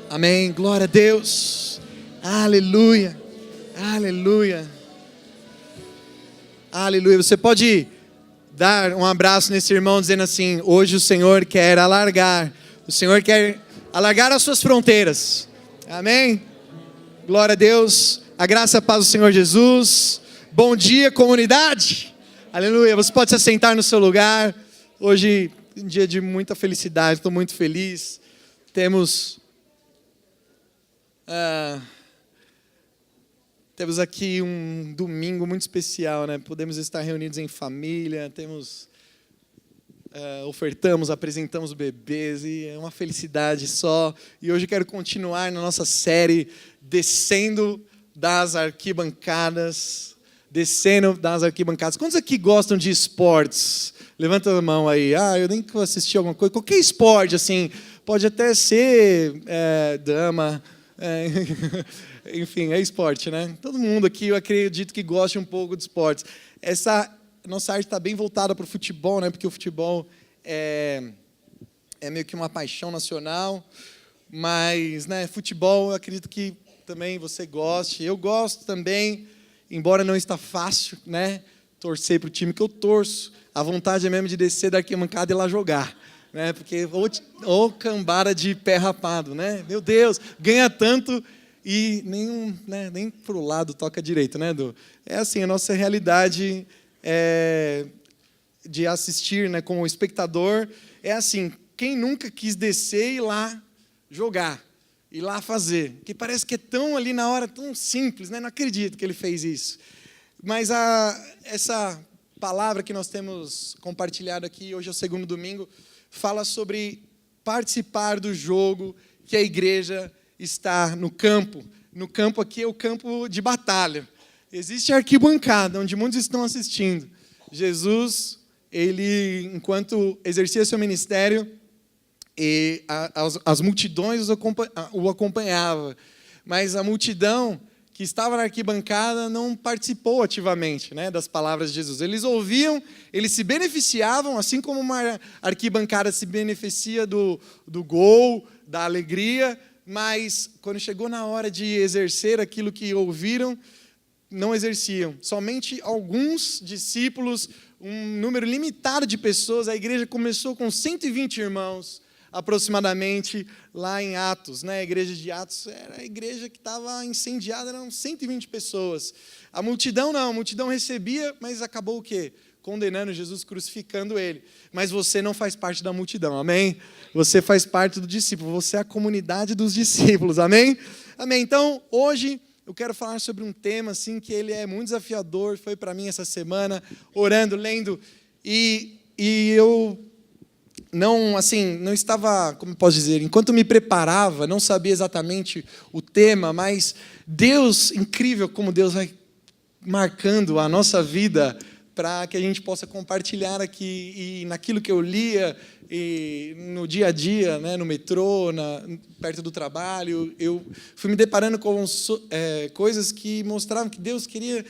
Amém, glória a Deus, aleluia, aleluia, aleluia. Você pode dar um abraço nesse irmão dizendo assim: hoje o Senhor quer alargar, o Senhor quer alargar as suas fronteiras, amém, glória a Deus, a graça e a paz do Senhor Jesus. Bom dia, comunidade, aleluia. Você pode se assentar no seu lugar. Hoje é um dia de muita felicidade, estou muito feliz. Temos aqui um domingo muito especial, né? Podemos estar reunidos em família, ofertamos, apresentamos bebês e é uma felicidade só. E hoje eu quero continuar na nossa série Descendo das Arquibancadas. Quantos aqui gostam de esportes? Levanta a mão aí. Eu nem assisti alguma coisa. Qualquer esporte, assim, pode até ser dama. Enfim, é esporte, né? Todo mundo aqui, eu acredito que gosta um pouco de esportes. Essa nossa arte está bem voltada para o futebol, né? Porque o futebol é meio que uma paixão nacional. Mas, né, futebol, eu acredito que também você goste. Eu gosto também, embora não está fácil, né? Torcer para o time que eu torço. A vontade é mesmo de descer da arquibancada e ir lá jogar. Né? Porque ou cambada de pé rapado, né? Meu Deus, ganha tanto e nem pro lado toca direito, né, Edu? É assim, a nossa realidade de assistir, né, como espectador, é assim, quem nunca quis descer e ir lá jogar, ir lá fazer, que parece que é tão ali na hora, tão simples, né? Não acredito que ele fez isso. Mas essa palavra que nós temos compartilhado aqui, hoje é o segundo domingo, fala sobre participar do jogo que a igreja está no campo. No campo aqui é o campo de batalha. Existe a arquibancada, onde muitos estão assistindo. Jesus, ele, enquanto exercia seu ministério, as multidões o acompanhavam. Mas a multidão que estava na arquibancada não participou ativamente, né, das palavras de Jesus. Eles ouviam, eles se beneficiavam, assim como uma arquibancada se beneficia do gol, da alegria, mas quando chegou na hora de exercer aquilo que ouviram, não exerciam. Somente alguns discípulos, um número limitado de pessoas. A igreja começou com 120 irmãos, aproximadamente, lá em Atos, né? A igreja de Atos era a igreja que estava incendiada, eram 120 pessoas. A multidão não, a multidão recebia, mas acabou o quê? Condenando Jesus, crucificando ele. Mas você não faz parte da multidão, amém? Você faz parte do discípulo, você é a comunidade dos discípulos, amém? Amém. Então, hoje eu quero falar sobre um tema assim que ele é muito desafiador, foi para mim essa semana, orando, lendo, e eu não estava, como posso dizer, enquanto me preparava, não sabia exatamente o tema, mas Deus, incrível como Deus vai marcando a nossa vida para que a gente possa compartilhar aqui, e naquilo que eu lia, e no dia a dia, né, no metrô, perto do trabalho, eu fui me deparando com coisas que mostravam que Deus queria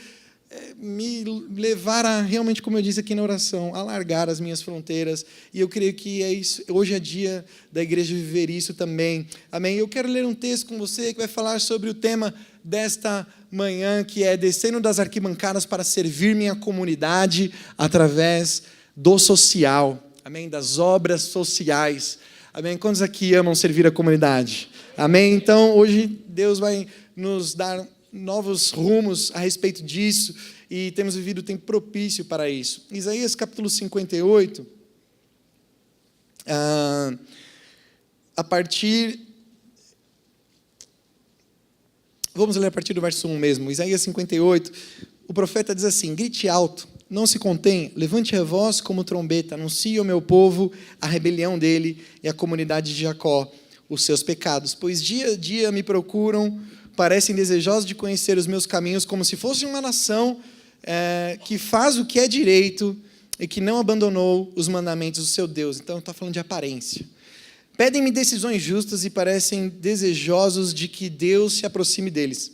me levar a, realmente, como eu disse aqui na oração, alargar as minhas fronteiras, e eu creio que é isso. Hoje é dia da igreja viver isso também, amém? Eu quero ler um texto com você que vai falar sobre o tema desta manhã, que é descendo das arquibancadas para servir minha comunidade através do social, amém? Das obras sociais, amém? Quantos aqui amam servir a comunidade? Amém? Então, hoje Deus vai nos dar novos rumos a respeito disso, e temos vivido o tempo propício para isso. Isaías capítulo 58, vamos ler a partir do verso 1 mesmo. Isaías 58, o profeta diz assim: grite alto, não se contém, levante a voz como trombeta, anuncie ao meu povo a rebelião dele e à comunidade de Jacó os seus pecados, pois dia a dia me procuram, parecem desejosos de conhecer os meus caminhos, como se fosse uma nação que faz o que é direito e que não abandonou os mandamentos do seu Deus. Então, está falando de aparência. Pedem-me decisões justas e parecem desejosos de que Deus se aproxime deles.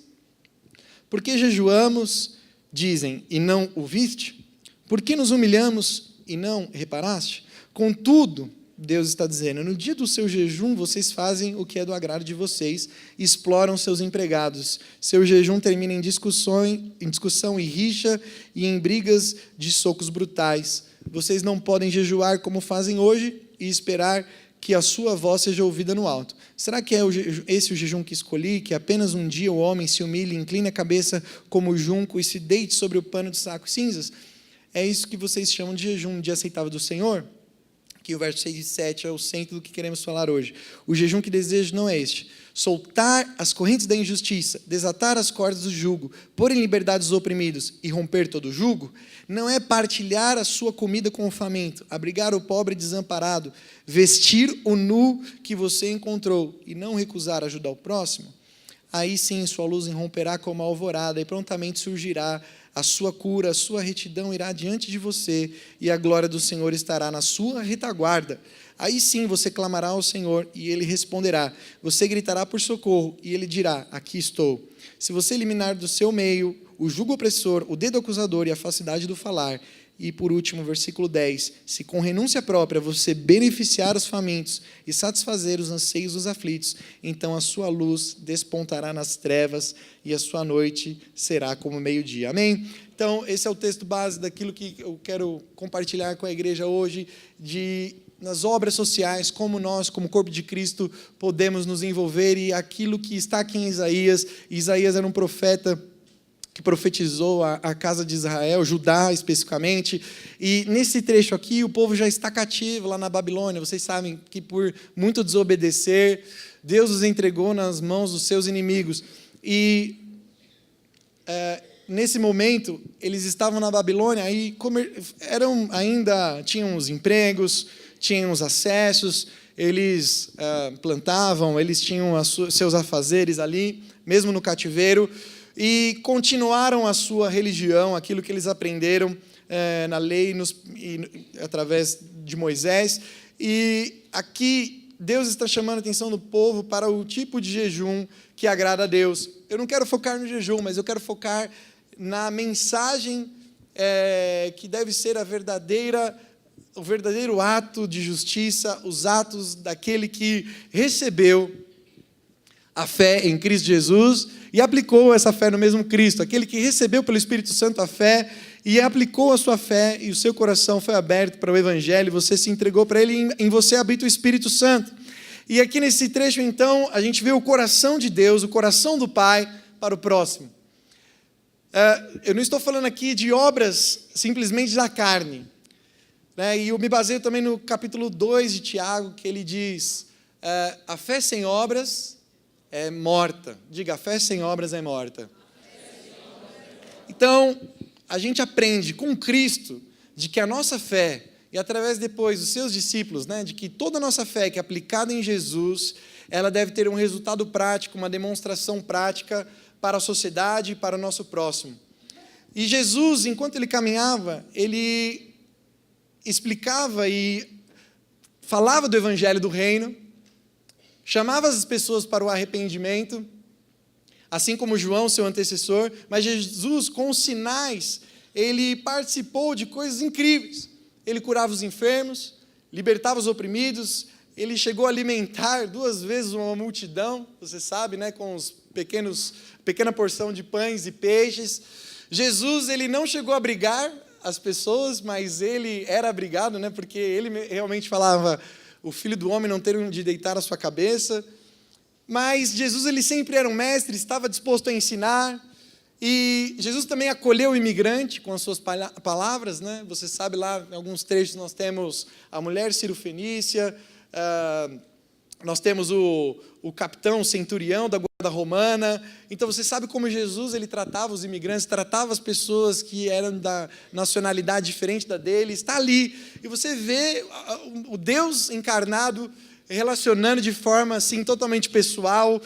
Por que jejuamos, dizem, e não o viste? Por que nos humilhamos e não reparaste? Contudo, Deus está dizendo: no dia do seu jejum, vocês fazem o que é do agrado de vocês, exploram seus empregados. Seu jejum termina em discussão e rixa e em brigas de socos brutais. Vocês não podem jejuar como fazem hoje e esperar que a sua voz seja ouvida no alto. Será que é esse o jejum que escolhi, que apenas um dia o homem se humilhe, incline a cabeça como junco e se deite sobre o pano de saco e cinzas? É isso que vocês chamam de jejum, um dia aceitável do Senhor? Que o verso 6 e 7 é o centro do que queremos falar hoje. O jejum que desejo não é este: soltar as correntes da injustiça, desatar as cordas do jugo, pôr em liberdade os oprimidos e romper todo o jugo. Não é partilhar a sua comida com o faminto, abrigar o pobre desamparado, vestir o nu que você encontrou e não recusar ajudar o próximo. Aí sim sua luz irromperá como a alvorada e prontamente surgirá a sua cura, a sua retidão irá diante de você e a glória do Senhor estará na sua retaguarda. Aí sim você clamará ao Senhor e Ele responderá. Você gritará por socorro e Ele dirá: aqui estou. Se você eliminar do seu meio o jugo opressor, o dedo acusador e a falsidade do falar. E por último, versículo 10, se com renúncia própria você beneficiar os famintos e satisfazer os anseios dos aflitos, então a sua luz despontará nas trevas e a sua noite será como meio-dia. Amém? Então, esse é o texto base daquilo que eu quero compartilhar com a igreja hoje, nas obras sociais, como nós, como corpo de Cristo, podemos nos envolver, e aquilo que está aqui em Isaías. Isaías era um profeta que profetizou a casa de Israel, Judá especificamente, e nesse trecho aqui o povo já está cativo lá na Babilônia. Vocês sabem que por muito desobedecer, Deus os entregou nas mãos dos seus inimigos, e nesse momento eles estavam na Babilônia, aí tinham os empregos, tinham os acessos, eles plantavam, eles tinham seus afazeres ali, mesmo no cativeiro, e continuaram a sua religião, aquilo que eles aprenderam na lei, através de Moisés. E aqui Deus está chamando a atenção do povo para o tipo de jejum que agrada a Deus. Eu não quero focar no jejum, mas eu quero focar na mensagem que deve ser o verdadeiro ato de justiça, os atos daquele que recebeu a fé em Cristo Jesus e aplicou essa fé no mesmo Cristo, aquele que recebeu pelo Espírito Santo a fé e aplicou a sua fé, e o seu coração foi aberto para o Evangelho, você se entregou para Ele, em você habita o Espírito Santo. E aqui nesse trecho, então, a gente vê o coração de Deus, o coração do Pai para o próximo. Eu não estou falando aqui de obras simplesmente da carne, né? E eu me baseio também no capítulo 2 de Tiago, que ele diz: a fé sem obras é morta. Diga: a fé sem obras é morta. Então, a gente aprende com Cristo de que a nossa fé, e através depois dos seus discípulos, né, de que toda a nossa fé que é aplicada em Jesus, ela deve ter um resultado prático, uma demonstração prática para a sociedade e para o nosso próximo. E Jesus, enquanto ele caminhava, ele explicava e falava do Evangelho do Reino, chamava as pessoas para o arrependimento, assim como João, seu antecessor, mas Jesus, com os sinais, ele participou de coisas incríveis. Ele curava os enfermos, libertava os oprimidos, ele chegou a alimentar 2 vezes uma multidão, você sabe, né, com pequena porção de pães e peixes. Jesus, ele não chegou a abrigar as pessoas, mas ele era abrigado, né, porque ele realmente falava: o Filho do Homem não tem onde deitar a sua cabeça. Mas Jesus, ele sempre era um mestre, estava disposto a ensinar. E Jesus também acolheu o imigrante com as suas palavras, né? Você sabe, lá em alguns trechos nós temos a mulher cirofenícia, nós temos o capitão, o centurião da guarda romana. Então você sabe como Jesus, ele tratava os imigrantes, tratava as pessoas que eram da nacionalidade diferente da dele. Está ali, e você vê o Deus encarnado relacionando de forma assim, totalmente pessoal,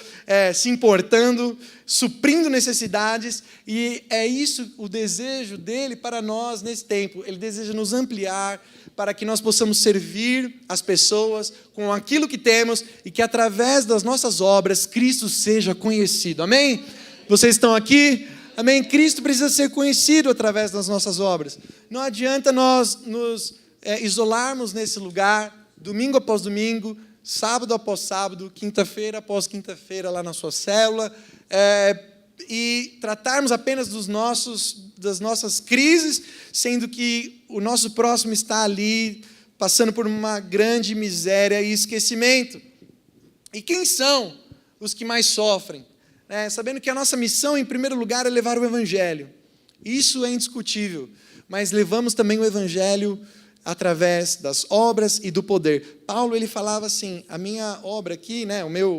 se importando, suprindo necessidades, e é isso o desejo dele para nós nesse tempo. Ele deseja nos ampliar para que nós possamos servir as pessoas com aquilo que temos e que através das nossas obras Cristo seja conhecido. Amém? Vocês estão aqui? Amém? Cristo precisa ser conhecido através das nossas obras. Não adianta nós nos isolarmos nesse lugar domingo após domingo, sábado após sábado, quinta-feira após quinta-feira lá na sua célula, e tratarmos apenas das nossas crises, sendo que o nosso próximo está ali passando por uma grande miséria e esquecimento. E quem são os que mais sofrem? Sabendo que a nossa missão, em primeiro lugar, é levar o Evangelho. Isso é indiscutível, mas levamos também o Evangelho através das obras e do poder. Paulo, ele falava assim, a minha obra aqui,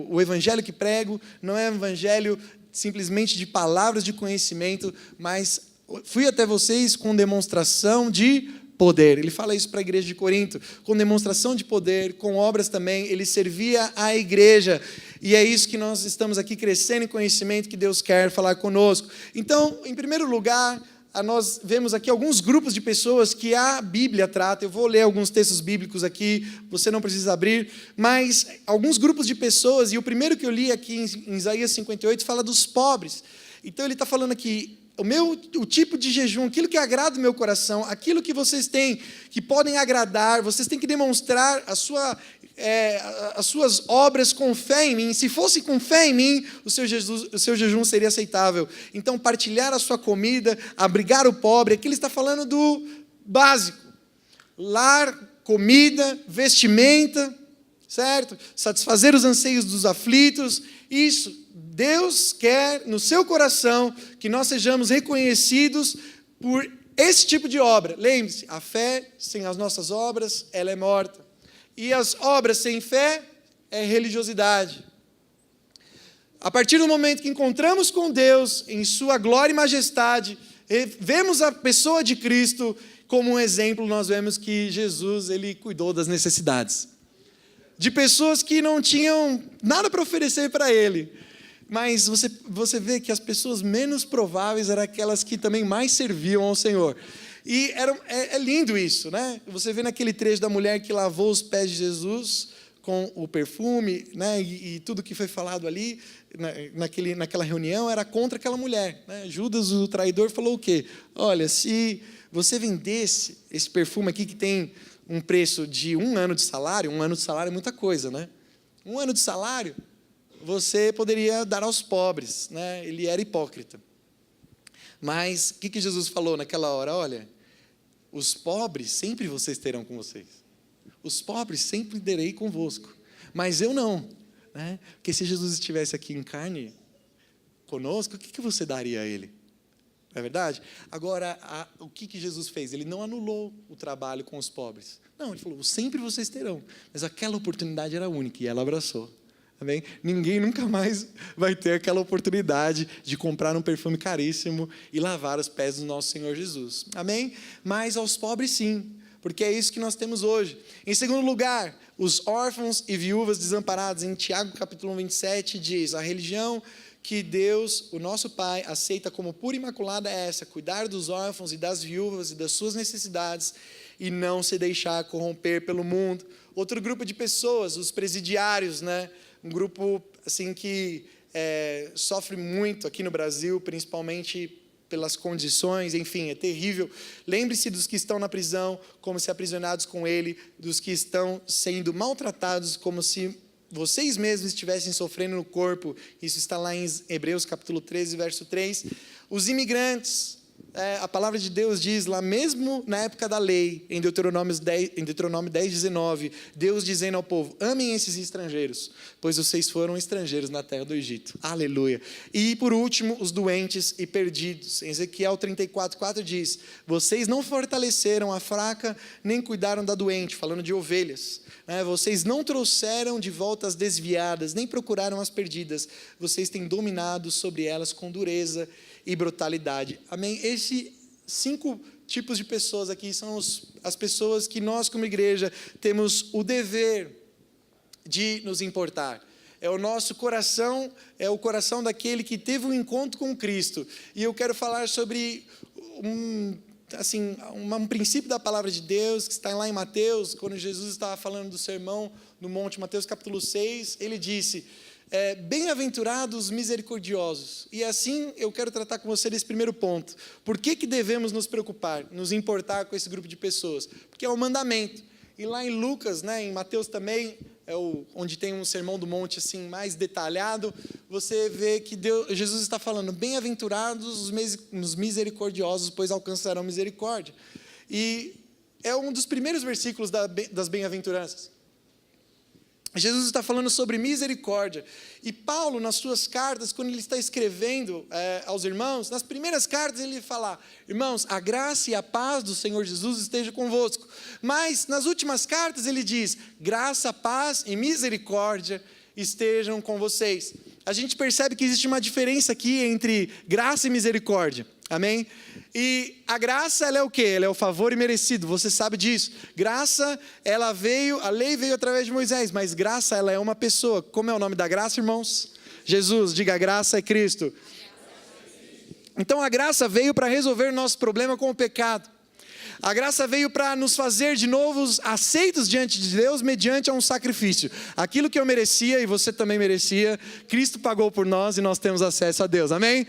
o evangelho que prego, não é um evangelho simplesmente de palavras de conhecimento, mas fui até vocês com demonstração de poder. Ele fala isso para a igreja de Corinto, com demonstração de poder, com obras também, ele servia a igreja, e é isso que nós estamos aqui crescendo em conhecimento, que Deus quer falar conosco. Então, em primeiro lugar, nós vemos aqui alguns grupos de pessoas que a Bíblia trata. Eu vou ler alguns textos bíblicos aqui, você não precisa abrir, mas alguns grupos de pessoas, e o primeiro que eu li aqui em Isaías 58 fala dos pobres. Então ele está falando aqui, o tipo de jejum, aquilo que agrada o meu coração, aquilo que vocês têm, que podem agradar, vocês têm que demonstrar as suas obras com fé em mim. Se fosse com fé em mim, o seu jejum seria aceitável. Então, partilhar a sua comida, abrigar o pobre, aqui ele está falando do básico. Lar, comida, vestimenta, certo? Satisfazer os anseios dos aflitos, isso. Deus quer no seu coração que nós sejamos reconhecidos por esse tipo de obra. Lembre-se, a fé sem as nossas obras, ela é morta. E as obras sem fé é religiosidade. A partir do momento que encontramos com Deus em sua glória e majestade, vemos a pessoa de Cristo como um exemplo, nós vemos que Jesus, ele cuidou das necessidades. De pessoas que não tinham nada para oferecer para ele. Mas você vê que as pessoas menos prováveis eram aquelas que também mais serviam ao Senhor. E é lindo isso, né? Você vê naquele trecho da mulher que lavou os pés de Jesus com o perfume, né? E tudo que foi falado ali, naquela reunião, era contra aquela mulher, né? Judas, o traidor, falou o quê? Olha, se você vendesse esse perfume aqui que tem um preço de 1 ano de salário é muita coisa, né? 1 ano de salário, você poderia dar aos pobres, né? Ele era hipócrita. Mas o que Jesus falou naquela hora? Olha, os pobres sempre vocês terão com vocês. Os pobres sempre terei convosco. Mas eu não, né? Porque se Jesus estivesse aqui em carne conosco, o que você daria a ele? Não é verdade? Agora, o que Jesus fez? Ele não anulou o trabalho com os pobres. Não, ele falou, sempre vocês terão. Mas aquela oportunidade era única e ela abraçou. Amém? Ninguém nunca mais vai ter aquela oportunidade de comprar um perfume caríssimo e lavar os pés do nosso Senhor Jesus. Amém? Mas aos pobres sim, porque é isso que nós temos hoje. Em segundo lugar, os órfãos e viúvas desamparados. Em Tiago capítulo 27 diz, a religião que Deus, o nosso Pai, aceita como pura e imaculada é essa, cuidar dos órfãos e das viúvas e das suas necessidades e não se deixar corromper pelo mundo. Outro grupo de pessoas, os presidiários, né? Um grupo assim, que sofre muito aqui no Brasil, principalmente pelas condições, enfim, é terrível. Lembre-se dos que estão na prisão, como se aprisionados com ele, dos que estão sendo maltratados, como se vocês mesmos estivessem sofrendo no corpo. Isso está lá em Hebreus capítulo 13, verso 3. Os imigrantes, a palavra de Deus diz lá, mesmo na época da lei, em Deuteronômio 10, 19, Deus dizendo ao povo, amem esses estrangeiros, pois vocês foram estrangeiros na terra do Egito. Aleluia. E por último, os doentes e perdidos. Em Ezequiel 34:4 diz, vocês não fortaleceram a fraca, nem cuidaram da doente, falando de ovelhas. Vocês não trouxeram de volta as desviadas, nem procuraram as perdidas. Vocês têm dominado sobre elas com dureza e brutalidade. Amém? Esses 5 tipos de pessoas aqui são as pessoas que nós, como igreja, temos o dever de nos importar. É o nosso coração, é o coração daquele que teve um encontro com Cristo. E eu quero falar sobre um princípio da palavra de Deus, que está lá em Mateus, quando Jesus estava falando do sermão no monte, Mateus capítulo 6, ele disse, bem-aventurados misericordiosos. E assim eu quero tratar com você desse primeiro ponto. Por que devemos nos preocupar, nos importar com esse grupo de pessoas? Porque é um mandamento. E lá em Lucas, né, em Mateus também, onde tem um sermão do monte assim, mais detalhado, você vê que Jesus está falando, bem-aventurados os misericordiosos, pois alcançarão misericórdia. E é um dos primeiros versículos das bem-aventuranças. Jesus está falando sobre misericórdia. E Paulo, nas suas cartas, quando ele está escrevendo aos irmãos, nas primeiras cartas ele fala, irmãos, a graça e a paz do Senhor Jesus esteja convosco. Mas nas últimas cartas ele diz, graça, paz e misericórdia estejam com vocês. A gente percebe que existe uma diferença aqui entre graça e misericórdia. Amém? E a graça, ela é o quê? Ela é o favor imerecido, você sabe disso. Graça, a lei veio através de Moisés, mas graça, ela é uma pessoa. Como é o nome da graça, irmãos? Jesus, diga, a graça é Cristo. Então a graça veio para resolver o nosso problema com o pecado. A graça veio para nos fazer de novo aceitos diante de Deus mediante a um sacrifício. Aquilo que eu merecia e você também merecia, Cristo pagou por nós e nós temos acesso a Deus. Amém?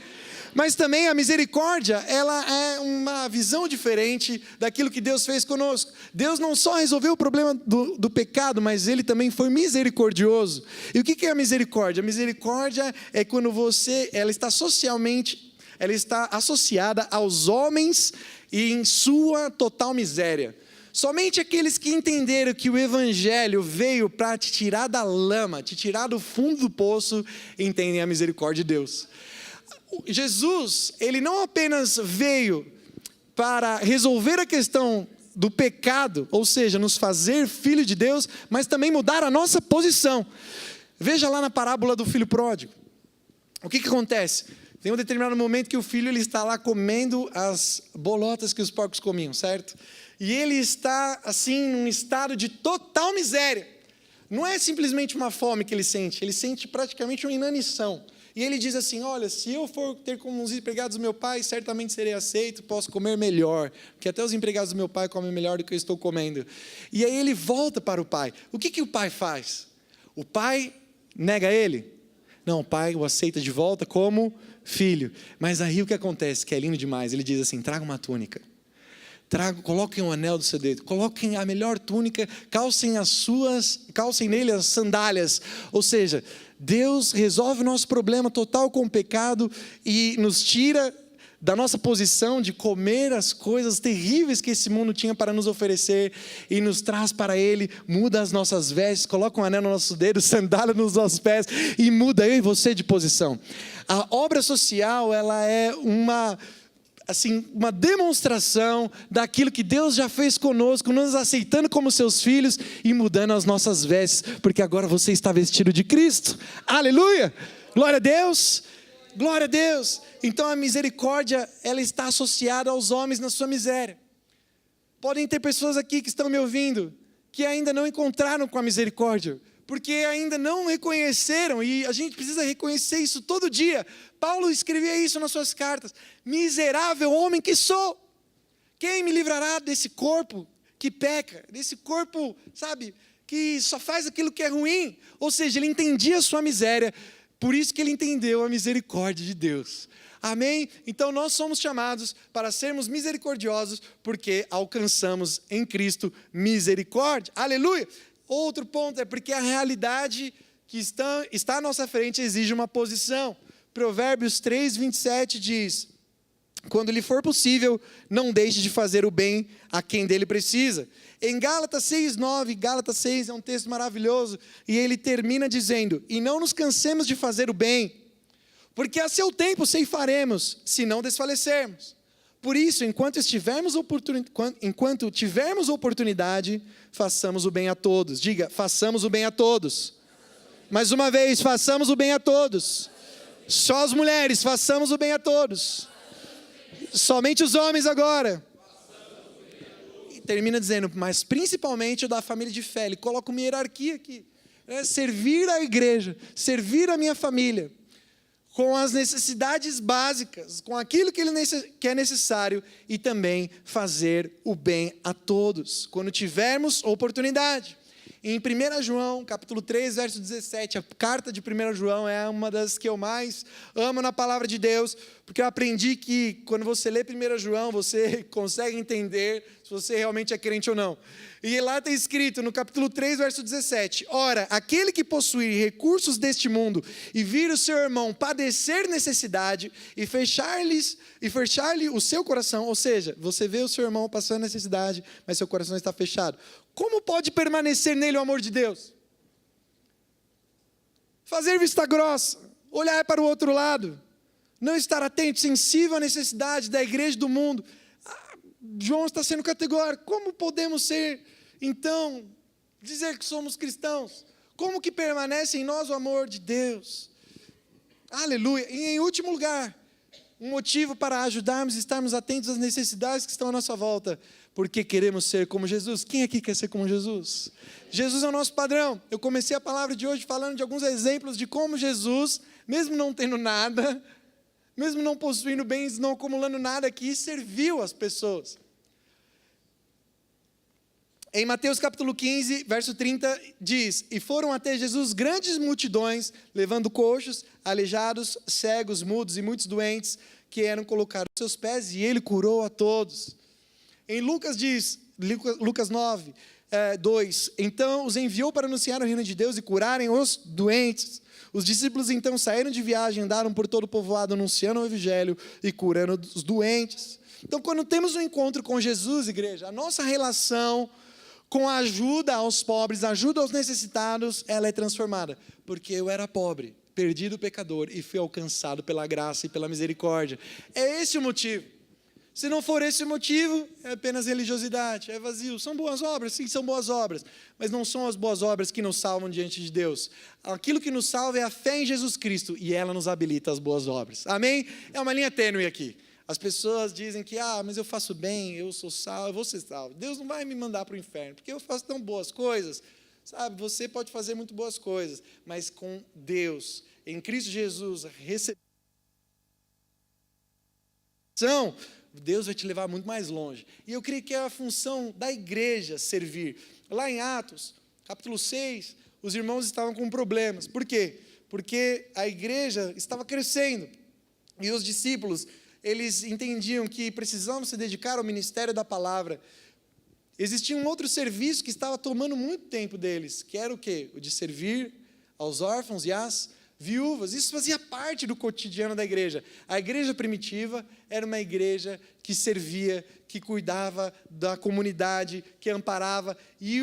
Mas também a misericórdia, ela é uma visão diferente daquilo que Deus fez conosco. Deus não só resolveu o problema do pecado, mas Ele também foi misericordioso. E o que é a misericórdia? A misericórdia é quando ela está associada aos homens e em sua total miséria. Somente aqueles que entenderam que o Evangelho veio para te tirar da lama, te tirar do fundo do poço, entendem a misericórdia de Deus. Jesus, ele não apenas veio para resolver a questão do pecado, ou seja, nos fazer filho de Deus, mas também mudar a nossa posição. Veja lá na parábola do filho pródigo. O que acontece? Tem um determinado momento que o filho ele está lá comendo as bolotas que os porcos comiam, certo? E ele está assim num estado de total miséria. Não é simplesmente uma fome que ele sente praticamente uma inanição. E ele diz assim, olha, se eu for ter como os empregados do meu pai, certamente serei aceito, posso comer melhor, porque até os empregados do meu pai comem melhor do que eu estou comendo. E aí ele volta para o pai. O que o pai faz? O pai nega ele? Não, o pai o aceita de volta como filho. Mas aí o que acontece, que é lindo demais, ele diz assim, traga uma túnica. Coloquem um anel do seu dedo, coloquem a melhor túnica, calcem nele as sandálias. Ou seja, Deus resolve o nosso problema total com o pecado e nos tira da nossa posição de comer as coisas terríveis que esse mundo tinha para nos oferecer e nos traz para Ele, muda as nossas vestes, coloca um anel no nosso dedo, sandália nos nossos pés e muda eu e você de posição. A obra social, ela é uma demonstração daquilo que Deus já fez conosco, nos aceitando como seus filhos e mudando as nossas vestes, porque agora você está vestido de Cristo. Aleluia! Glória a Deus! Glória a Deus! Então a misericórdia, ela está associada aos homens na sua miséria. Podem ter pessoas aqui que estão me ouvindo, que ainda não encontraram com a misericórdia, porque ainda não reconheceram, e a gente precisa reconhecer isso todo dia. Paulo escrevia isso nas suas cartas, miserável homem que sou, quem me livrará desse corpo que peca, desse corpo, que só faz aquilo que é ruim? Ou seja, ele entendia a sua miséria, por isso que ele entendeu a misericórdia de Deus. Amém? Então nós somos chamados para sermos misericordiosos, porque alcançamos em Cristo misericórdia. Aleluia! Outro ponto é porque a realidade que está à nossa frente exige uma posição. Provérbios 3:27 diz, quando lhe for possível, não deixe de fazer o bem a quem dele precisa. Em Gálatas 6:9, Gálatas 6 é um texto maravilhoso, e ele termina dizendo, e não nos cansemos de fazer o bem, porque a seu tempo ceifaremos, se não desfalecermos. Por isso, enquanto tivermos oportunidade, façamos o bem a todos. Diga, façamos o bem a todos. Mais uma vez, façamos o bem a todos. Só as mulheres, façamos o bem a todos. Somente os homens agora. E termina dizendo, mas principalmente o da família de fé. Ele coloca uma hierarquia aqui. Servir a igreja, servir a minha família, com as necessidades básicas, com aquilo que é necessário, e também fazer o bem a todos, quando tivermos oportunidade. Em 1 João, capítulo 3, verso 17, a carta de 1 João é uma das que eu mais amo na palavra de Deus, porque eu aprendi que quando você lê 1 João, você consegue entender se você realmente é crente ou não. E lá está escrito, no capítulo 3, verso 17, ora, aquele que possuir recursos deste mundo e vir o seu irmão padecer necessidade e fechar-lhe o seu coração, ou seja, você vê o seu irmão passando necessidade, mas seu coração está fechado. Como pode permanecer nele o amor de Deus? Fazer vista grossa, olhar para o outro lado, não estar atento, sensível à necessidade da igreja do mundo. João está sendo categórico. Como podemos ser, então, dizer que somos cristãos? Como que permanece em nós o amor de Deus? Aleluia. E em último lugar, um motivo para ajudarmos e estarmos atentos às necessidades que estão à nossa volta, porque queremos ser como Jesus. Quem aqui quer ser como Jesus? Jesus é o nosso padrão. Eu comecei a palavra de hoje falando de alguns exemplos de como Jesus, mesmo não tendo nada, mesmo não possuindo bens, não acumulando nada aqui, serviu as pessoas. Em Mateus capítulo 15, verso 30, diz, e foram até Jesus grandes multidões, levando coxos, aleijados, cegos, mudos e muitos doentes, que eram colocados aos seus pés, e ele curou a todos. Em Lucas 9, 2, então os enviou para anunciar o reino de Deus e curarem os doentes. Os discípulos então saíram de viagem, andaram por todo o povoado anunciando o evangelho e curando os doentes. Então, quando temos um encontro com Jesus, igreja, a nossa relação com a ajuda aos pobres, a ajuda aos necessitados, ela é transformada. Porque eu era pobre, perdido pecador e fui alcançado pela graça e pela misericórdia. É esse o motivo. Se não for esse o motivo, é apenas religiosidade, é vazio. São boas obras, sim, são boas obras, mas não são as boas obras que nos salvam diante de Deus. Aquilo que nos salva é a fé em Jesus Cristo, e ela nos habilita às boas obras. Amém? É uma linha tênue aqui. As pessoas dizem que, mas eu faço bem, eu sou salvo, eu vou ser salvo. Deus não vai me mandar para o inferno, porque eu faço tão boas coisas. Sabe, você pode fazer muito boas coisas, mas com Deus, em Cristo Jesus, Deus vai te levar muito mais longe. E eu creio que é a função da igreja servir. Lá em Atos, capítulo 6, os irmãos estavam com problemas. Por quê? Porque a igreja estava crescendo. E os discípulos, eles entendiam que precisavam se dedicar ao ministério da palavra. Existia um outro serviço que estava tomando muito tempo deles, que era o quê? O de servir aos órfãos e às viúvas. Isso fazia parte do cotidiano da igreja. A igreja primitiva era uma igreja que servia, que cuidava da comunidade, que amparava. E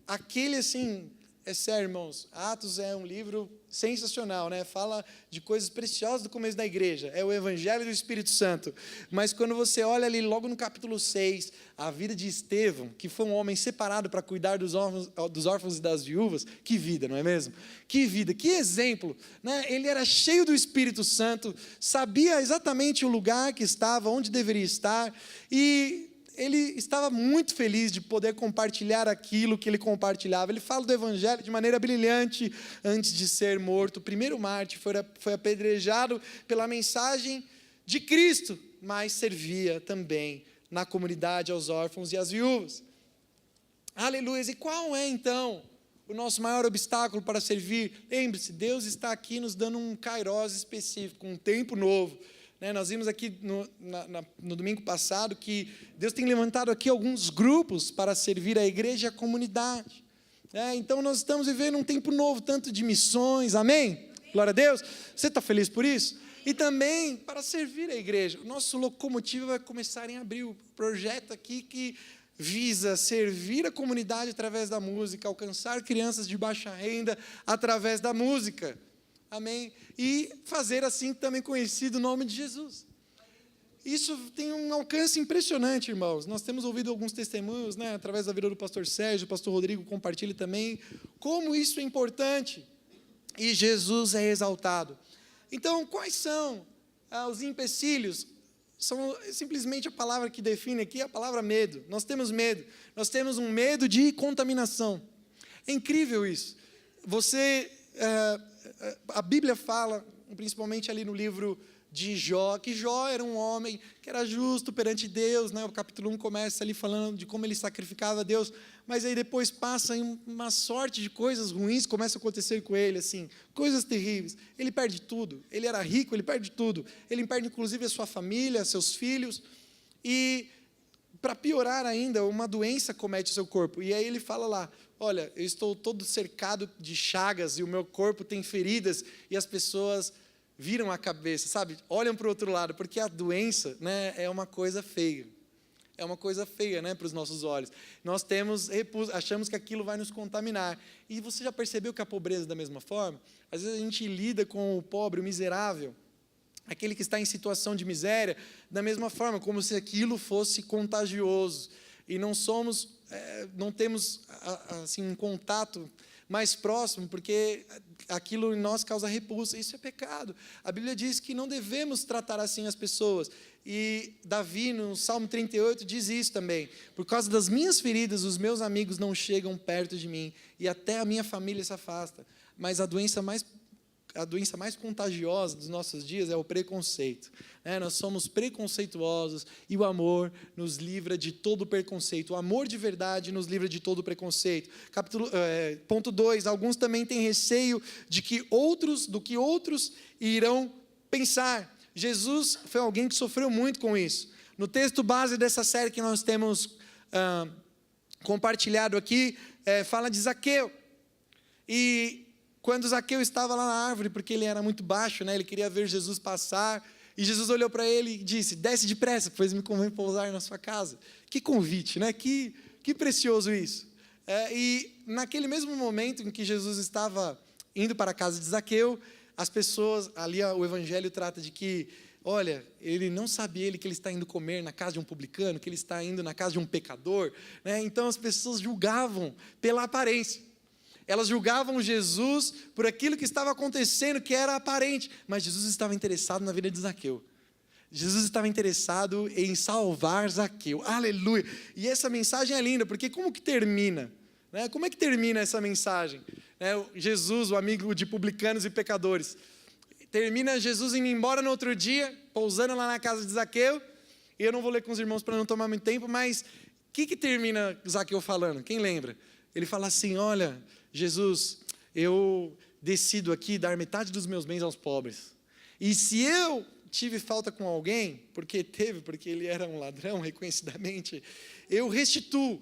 aquele assim, é sério, irmãos, Atos é um livro sensacional, né? Fala de coisas preciosas do começo da igreja, é o evangelho do Espírito Santo. Mas quando você olha ali logo no capítulo 6, a vida de Estevão, que foi um homem separado para cuidar dos órfãos e das viúvas, que vida, não é mesmo? Que vida, que exemplo, né? Ele era cheio do Espírito Santo, sabia exatamente o lugar que estava, onde deveria estar, e ele estava muito feliz de poder compartilhar aquilo que ele compartilhava. Ele fala do evangelho de maneira brilhante antes de ser morto. O primeiro mártir foi apedrejado pela mensagem de Cristo, mas servia também na comunidade aos órfãos e às viúvas. Aleluia! E qual é então o nosso maior obstáculo para servir? Lembre-se, Deus está aqui nos dando um kairos específico, um tempo novo. Nós vimos aqui no domingo passado que Deus tem levantado aqui alguns grupos para servir a igreja e a comunidade. Então nós estamos vivendo um tempo novo, tanto de missões, amém? Glória a Deus. Você está feliz por isso? E também para servir a igreja. O nosso locomotivo vai começar em abril. Um projeto aqui que visa servir a comunidade através da música, alcançar crianças de baixa renda através da música. Amém? E fazer assim também conhecido o nome de Jesus. Isso tem um alcance impressionante, irmãos. Nós temos ouvido alguns testemunhos, através da vida do pastor Sérgio, o pastor Rodrigo compartilha também, como isso é importante. E Jesus é exaltado. Então, quais são os empecilhos? São simplesmente a palavra que define aqui, a palavra medo. Nós temos medo. Nós temos um medo de contaminação. É incrível isso. A Bíblia fala, principalmente ali no livro de Jó, que Jó era um homem que era justo perante Deus, né? O capítulo 1 começa ali falando de como ele sacrificava a Deus, mas aí depois passa em uma sorte de coisas ruins, começa a acontecer com ele, assim, coisas terríveis. Ele perde tudo, ele era rico, ele perde tudo, ele perde inclusive a sua família, seus filhos, e para piorar ainda, uma doença comete o seu corpo, e aí ele fala lá, olha, eu estou todo cercado de chagas, e o meu corpo tem feridas, e as pessoas viram a cabeça, sabe? Olham para o outro lado, porque a doença, né, é uma coisa feia. É uma coisa feia, né, para os nossos olhos. Nós achamos que aquilo vai nos contaminar. E você já percebeu que a pobreza é da mesma forma? Às vezes a gente lida com o pobre, o miserável, aquele que está em situação de miséria, da mesma forma, como se aquilo fosse contagioso. E não temos assim, um contato mais próximo, porque aquilo em nós causa repulsa. Isso é pecado. A Bíblia diz que não devemos tratar assim as pessoas. E Davi, no Salmo 38, diz isso também. Por causa das minhas feridas, os meus amigos não chegam perto de mim, e até a minha família se afasta. Mas a doença mais contagiosa dos nossos dias é o preconceito. Nós somos preconceituosos e o amor nos livra de todo preconceito. O amor de verdade nos livra de todo preconceito. Ponto 2, alguns também têm receio do que outros irão pensar. Jesus foi alguém que sofreu muito com isso. No texto base dessa série que nós temos compartilhado aqui, fala de Zaqueu. E quando Zaqueu estava lá na árvore, porque ele era muito baixo, né, ele queria ver Jesus passar, e Jesus olhou para ele e disse, desce depressa, pois me convém pousar na sua casa. Que convite, né? Que precioso isso. E naquele mesmo momento em que Jesus estava indo para a casa de Zaqueu, as pessoas, ali o evangelho trata de que, olha, ele não sabia que ele está indo comer na casa de um publicano, que ele está indo na casa de um pecador, né? Então as pessoas julgavam pela aparência. Elas julgavam Jesus por aquilo que estava acontecendo, que era aparente. Mas Jesus estava interessado na vida de Zaqueu. Jesus estava interessado em salvar Zaqueu. Aleluia! E essa mensagem é linda, porque como que termina? Como é que termina essa mensagem? Jesus, o amigo de publicanos e pecadores. Termina Jesus indo embora no outro dia, pousando lá na casa de Zaqueu. E eu não vou ler com os irmãos para não tomar muito tempo, mas o que termina Zaqueu falando? Quem lembra? Ele fala assim, olha, Jesus, eu decido aqui dar metade dos meus bens aos pobres. E se eu tive falta com alguém, porque ele era um ladrão, reconhecidamente, eu restituo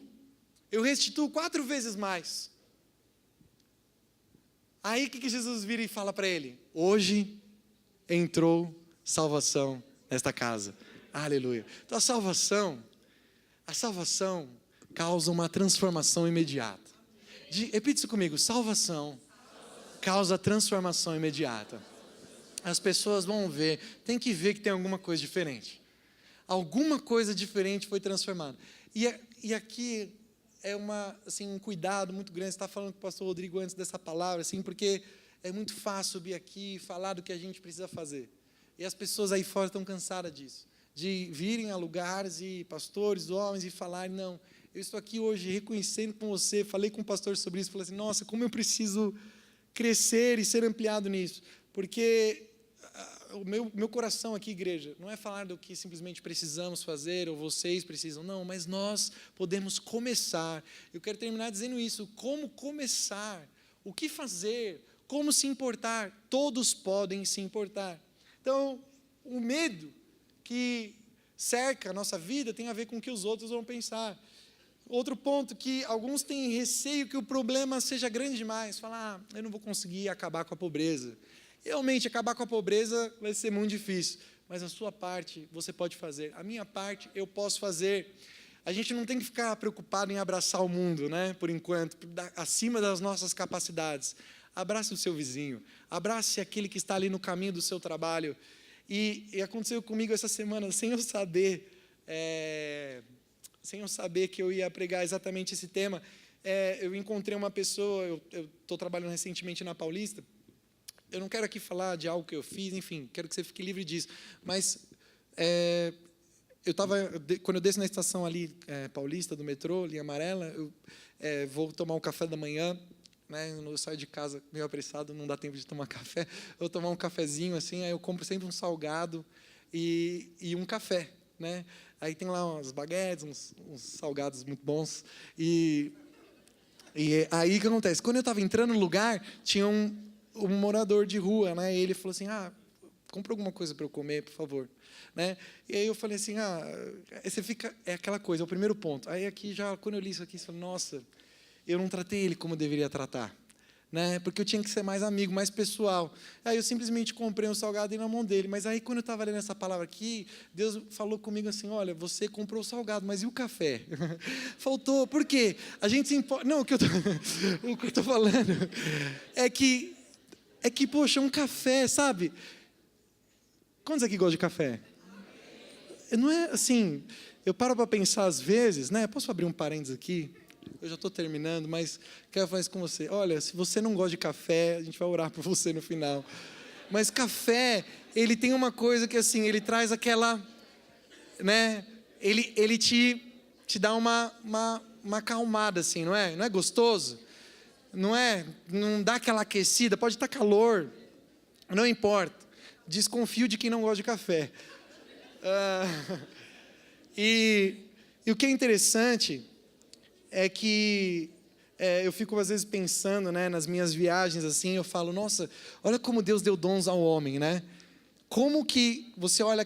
4 vezes mais. Aí o que Jesus vira e fala para ele? Hoje entrou salvação nesta casa. Aleluia. Então a salvação causa uma transformação imediata. Repita isso comigo, salvação causa transformação imediata. As pessoas vão ver, tem que ver que tem alguma coisa diferente. Alguma coisa diferente foi transformada. E aqui é um cuidado muito grande. Você está falando com o pastor Rodrigo antes dessa palavra, assim, porque é muito fácil subir aqui e falar do que a gente precisa fazer. E as pessoas aí fora estão cansadas disso. De virem a lugares e pastores, homens, e falarem, não, eu estou aqui hoje reconhecendo com você, falei com o pastor sobre isso, falei assim, nossa, como eu preciso crescer e ser ampliado nisso. Porque o meu coração aqui, igreja, não é falar do que simplesmente precisamos fazer, ou vocês precisam, não, mas nós podemos começar. Eu quero terminar dizendo isso, como começar, o que fazer, como se importar, todos podem se importar. Então, o medo que cerca a nossa vida tem a ver com o que os outros vão pensar. Outro ponto, que alguns têm receio que o problema seja grande demais, falar, eu não vou conseguir acabar com a pobreza. Realmente, acabar com a pobreza vai ser muito difícil, mas a sua parte você pode fazer, a minha parte eu posso fazer. A gente não tem que ficar preocupado em abraçar o mundo, né, por enquanto, acima das nossas capacidades. Abrace o seu vizinho, abrace aquele que está ali no caminho do seu trabalho. E aconteceu comigo essa semana, sem eu saber que eu ia pregar exatamente esse tema, eu encontrei uma pessoa, eu estou trabalhando recentemente na Paulista, eu não quero aqui falar de algo que eu fiz, enfim, quero que você fique livre disso, mas quando eu desço na estação ali, Paulista, do metrô, linha amarela, eu vou tomar um café da manhã né? Eu saio de casa meio apressado, não dá tempo de tomar café. Eu tomar um cafezinho assim, aí eu compro sempre um salgado e um café, né? Aí tem lá umas baguetes, uns salgados muito bons. E aí o que acontece? Quando eu estava entrando no lugar, tinha um morador de rua, né? E ele falou assim: compra alguma coisa para eu comer, por favor. Né? E aí eu falei assim: você fica, é aquela coisa, é o primeiro ponto. Aí aqui já, quando eu li isso aqui, eu falei: nossa, eu não tratei ele como eu deveria tratar, né? Porque eu tinha que ser mais amigo, mais pessoal. Aí eu simplesmente comprei um salgado e na mão dele. Mas aí quando eu estava lendo essa palavra aqui, Deus falou comigo assim: olha, você comprou o salgado, mas e o café? Faltou. Por quê? A gente se importa. Não, o que eu estou falando é que, poxa, um café, sabe? Quantos aqui gostam de café? Não é assim, eu paro para pensar às vezes, né? Posso abrir um parênteses aqui? Eu já estou terminando, mas quero falar isso com você. Olha, se você não gosta de café, a gente vai orar por você no final. Mas café, ele tem uma coisa que assim, ele traz aquela, né? Ele te dá uma acalmada assim, não é? Não é gostoso? Não dá aquela aquecida, pode estar calor, não importa. Desconfio de quem não gosta de café. E o que é interessante é que eu fico às vezes pensando, né, nas minhas viagens assim, eu falo: nossa, olha como Deus deu dons ao homem, né? Como que você olha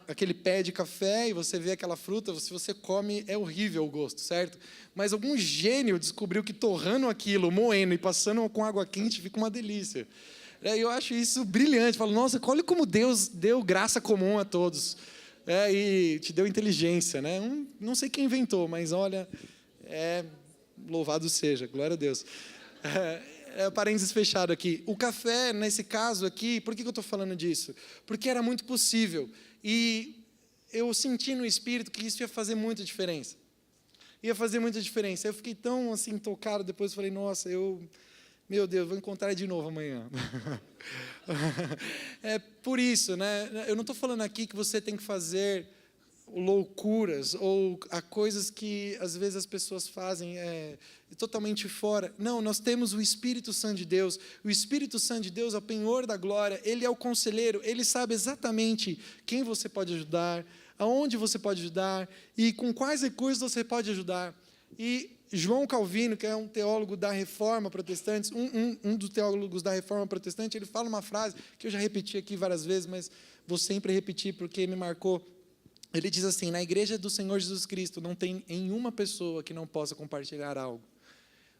aquele pé de café e você vê aquela fruta, se você come, é horrível o gosto, certo? Mas algum gênio descobriu que torrando aquilo, moendo e passando com água quente, fica uma delícia. Eu acho isso brilhante. Falo: nossa, olha como Deus deu graça comum a todos. E te deu inteligência, né? Não sei quem inventou, mas olha, louvado seja, glória a Deus. Parênteses fechado aqui. O café, nesse caso aqui, por que eu estou falando disso? Porque era muito possível. E eu senti no Espírito que isso ia fazer muita diferença. Ia fazer muita diferença. Eu fiquei tão assim, tocado, depois eu falei: nossa, meu Deus, vou encontrar de novo amanhã. É por isso, né? Eu não estou falando aqui que você tem que fazer loucuras ou coisas que às vezes as pessoas fazem totalmente fora. Não, nós temos o Espírito Santo de Deus. O Espírito Santo de Deus é o penhor da glória. Ele é o conselheiro. Ele sabe exatamente quem você pode ajudar, aonde você pode ajudar e com quais recursos você pode ajudar. E João Calvino, que é um teólogo da Reforma Protestante, um dos teólogos da Reforma Protestante, ele fala uma frase que eu já repeti aqui várias vezes, mas vou sempre repetir porque me marcou. Ele diz assim: na igreja do Senhor Jesus Cristo não tem nenhuma pessoa que não possa compartilhar algo.